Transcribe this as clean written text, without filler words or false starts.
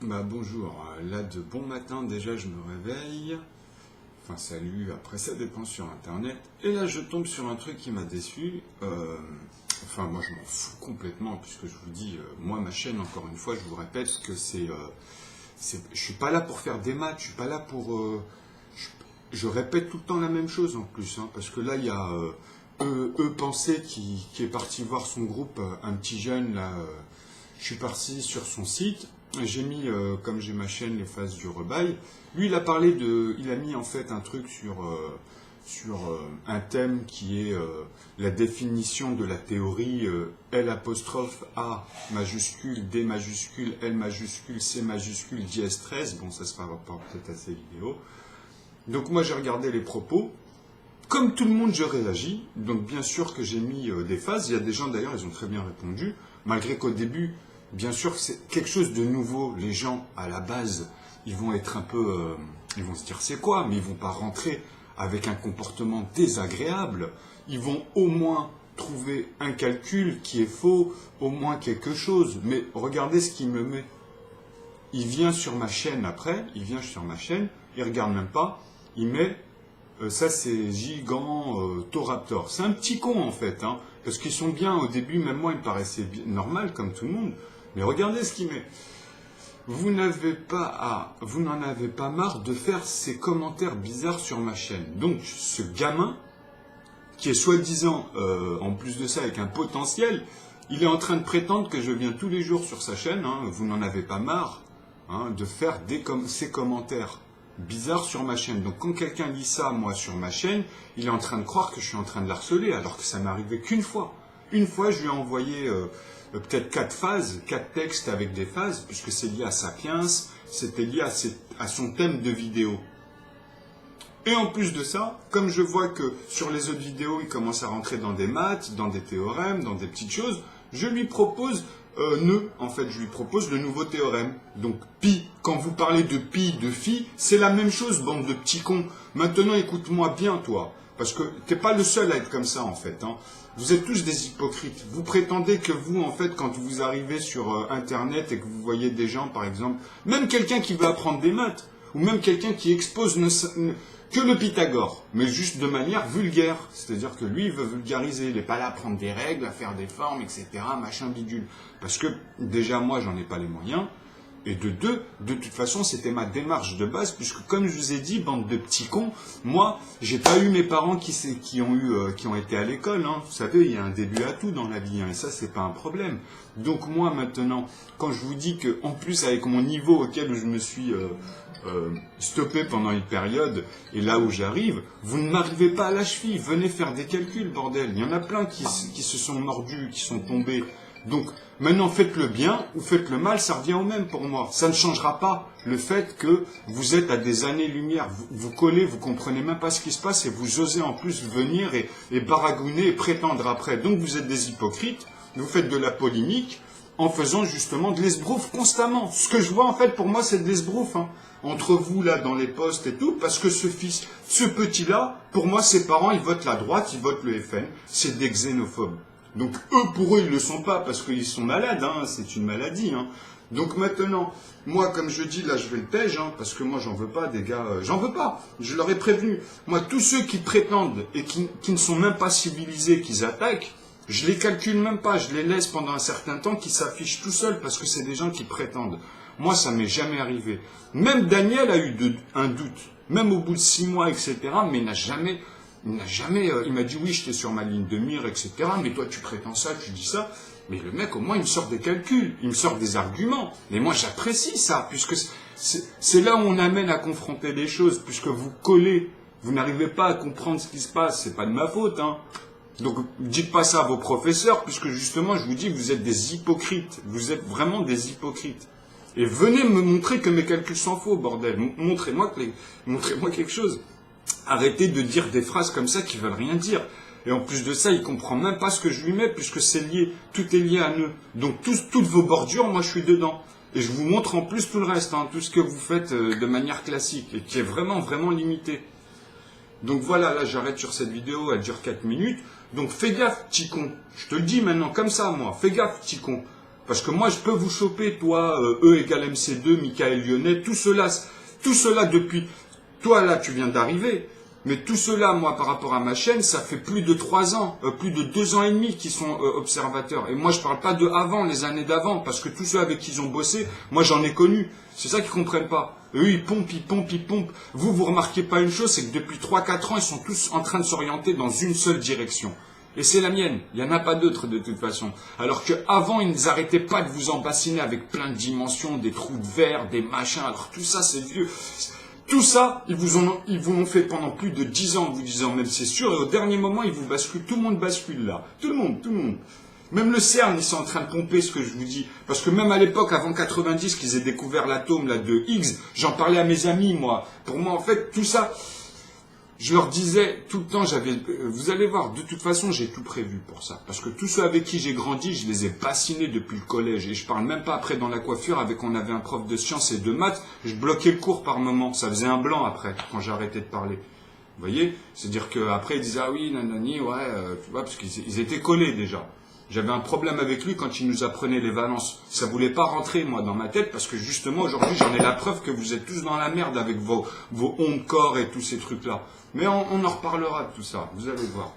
Bah bonjour, là de bon matin déjà je me réveille, enfin salut, après ça dépend sur internet, et là je tombe sur un truc qui m'a déçu, enfin moi je m'en fous complètement puisque je vous dis, moi ma chaîne encore une fois je vous répète que je suis pas là pour faire des maths, je suis pas là pour, je répète tout le temps la même chose en plus, hein, parce que là il y a Pensée qui est parti voir son groupe, un petit jeune là, je suis parti sur son site. J'ai mis, comme j'ai ma chaîne, les phases du rebail. Lui, il a mis en fait un truc sur un thème qui est la définition de la théorie L apostrophe A majuscule, D majuscule, L majuscule, C majuscule, dièse 13. Bon, ça sera rapport peut-être à ces vidéos. Donc moi, j'ai regardé les propos. Comme tout le monde, je réagis. Donc bien sûr que j'ai mis des phases. Il y a des gens d'ailleurs, ils ont très bien répondu. Malgré qu'au début, bien sûr, c'est quelque chose de nouveau. Les gens, à la base, ils vont être un peu... ils vont se dire c'est quoi, mais ils vont pas rentrer avec un comportement désagréable. Ils vont au moins trouver un calcul qui est faux, au moins quelque chose. Mais regardez ce qu'il me met. Il vient sur ma chaîne après, il regarde même pas, il met... ça c'est Gigantoraptor. C'est un petit con en fait, hein, parce qu'ils sont bien au début, même moi il me paraissait normal comme tout le monde. Mais regardez ce qu'il met. Vous n'en avez pas marre de faire ces commentaires bizarres sur ma chaîne. Donc ce gamin, qui est soi-disant, en plus de ça avec un potentiel, il est en train de prétendre que je viens tous les jours sur sa chaîne, hein, vous n'en avez pas marre, hein, de faire ces commentaires bizarre sur ma chaîne. Donc quand quelqu'un lit ça, moi, sur ma chaîne, il est en train de croire que je suis en train de l'harceler, alors que ça m'est arrivé qu'une fois. Une fois, je lui ai envoyé peut-être 4 phases, 4 textes avec des phases, puisque c'est lié à Sapiens, c'était lié à son thème de vidéo. Et en plus de ça, comme je vois que sur les autres vidéos, il commence à rentrer dans des maths, dans des théorèmes, dans des petites choses, je lui propose je lui propose le nouveau théorème. Donc pi, quand vous parlez de pi, de phi, c'est la même chose, bande de petits cons. Maintenant, écoute-moi bien, toi, parce que t'es pas le seul à être comme ça, en fait. Hein. Vous êtes tous des hypocrites. Vous prétendez que vous, en fait, quand vous arrivez sur Internet et que vous voyez des gens, par exemple, même quelqu'un qui veut apprendre des maths, ou même quelqu'un qui expose que le Pythagore, mais juste de manière vulgaire. C'est-à-dire que lui, il veut vulgariser. Il n'est pas là à prendre des règles, à faire des formes, etc., machin bidule. Parce que, déjà, moi, j'en ai pas les moyens. Et de deux, de toute façon, c'était ma démarche de base, puisque, comme je vous ai dit, bande de petits cons, moi, j'ai pas eu mes parents qui ont été à l'école. Hein. Vous savez, il y a un début à tout dans la vie, hein, et ça, c'est pas un problème. Donc, moi, maintenant, quand je vous dis que, en plus, avec mon niveau auquel je me suis stoppé pendant une période, et là où j'arrive, vous ne m'arrivez pas à la cheville, venez faire des calculs, bordel. Il y en a plein qui se sont mordus, qui sont tombés. Donc, maintenant, faites le bien ou faites le mal, ça revient au même pour moi. Ça ne changera pas le fait que vous êtes à des années-lumière. Vous collez, vous comprenez même pas ce qui se passe et vous osez en plus venir et baragouiner et prétendre après. Donc, vous êtes des hypocrites, vous faites de la polémique en faisant justement de l'esbrouf constamment. Ce que je vois, en fait, pour moi, c'est de l'esbrouf, hein. Entre vous, là, dans les postes et tout, parce que ce petit-là, pour moi, ses parents, ils votent la droite, ils votent le FN, c'est des xénophobes. Donc, pour eux, ils ne le sont pas, parce qu'ils sont malades, hein, c'est une maladie, hein. Donc maintenant, moi, comme je dis, là, je vais le tège, hein, parce que moi, j'en veux pas, des gars, j'en veux pas, je leur ai prévenu. Moi, tous ceux qui prétendent et qui ne sont même pas civilisés, qu'ils attaquent, je les calcule même pas, je les laisse pendant un certain temps qu'ils s'affichent tout seuls, parce que c'est des gens qui prétendent. Moi, ça m'est jamais arrivé. Même Daniel a eu un doute, même au bout de 6 mois, etc., mais il m'a dit oui, j'étais sur ma ligne de mire, etc., mais toi, tu prétends ça, tu dis ça. Mais le mec, au moins, il me sort des calculs, il me sort des arguments. Mais moi, j'apprécie ça, puisque c'est là où on amène à confronter les choses, puisque vous collez, vous n'arrivez pas à comprendre ce qui se passe, c'est pas de ma faute, hein. Donc, dites pas ça à vos professeurs, puisque justement, je vous dis, vous êtes des hypocrites. Vous êtes vraiment des hypocrites. Et venez me montrer que mes calculs sont faux, bordel. Montrez-moi quelque chose. Arrêtez de dire des phrases comme ça qui veulent rien dire. Et en plus de ça, il comprend même pas ce que je lui mets, puisque c'est lié, tout est lié à nœud. Donc, toutes vos bordures, moi, je suis dedans. Et je vous montre en plus tout le reste, hein, tout ce que vous faites de manière classique, et qui est vraiment, vraiment limité. Donc voilà, là, j'arrête sur cette vidéo, elle dure 4 minutes. Donc, fais gaffe, petit con. Je te le dis maintenant comme ça, moi. Fais gaffe, petit con. Parce que moi, je peux vous choper, toi, E égale MC2, Michael Lyonnais, tout cela depuis... Toi, là, tu viens d'arriver. Mais tout cela, moi, par rapport à ma chaîne, ça fait plus de 3 ans, plus de 2 ans et demi qu'ils sont observateurs. Et moi, je parle pas de avant, les années d'avant, parce que tous ceux avec qui ils ont bossé, moi, j'en ai connu. C'est ça qu'ils comprennent pas. Eux, ils pompent, ils pompent, ils pompent. Vous remarquez pas une chose, c'est que depuis 3-4 ans, ils sont tous en train de s'orienter dans une seule direction. Et c'est la mienne. Il n'y en a pas d'autre de toute façon. Alors qu'avant, ils n'arrêtaient pas de vous embassiner avec plein de dimensions, des trous de verre, des machins. Alors tout ça, c'est vieux. Tout ça, ils vous l'ont fait pendant plus de 10 ans, en vous disant même c'est sûr, et au dernier moment, ils vous basculent. Tout le monde bascule là. Tout le monde, tout le monde. Même le CERN, ils sont en train de pomper ce que je vous dis. Parce que même à l'époque, avant 90, qu'ils aient découvert l'atome là de Higgs, j'en parlais à mes amis, moi. Pour moi, en fait, tout ça, je leur disais tout le temps, vous allez voir, de toute façon, j'ai tout prévu pour ça. Parce que tous ceux avec qui j'ai grandi, je les ai bassinés depuis le collège. Et je parle même pas après dans la coiffure, on avait un prof de sciences et de maths, je bloquais le cours par moment. Ça faisait un blanc après, quand j'ai arrêté de parler. Vous voyez? C'est-à-dire qu'après, ils disaient, ah oui, nanani, ouais, tu vois, parce qu'ils étaient collés déjà. J'avais un problème avec lui quand il nous apprenait les valences. Ça voulait pas rentrer, moi, dans ma tête, parce que justement, aujourd'hui, j'en ai la preuve que vous êtes tous dans la merde avec vos ondes corps et tous ces trucs-là. Mais on en reparlera de tout ça, vous allez voir.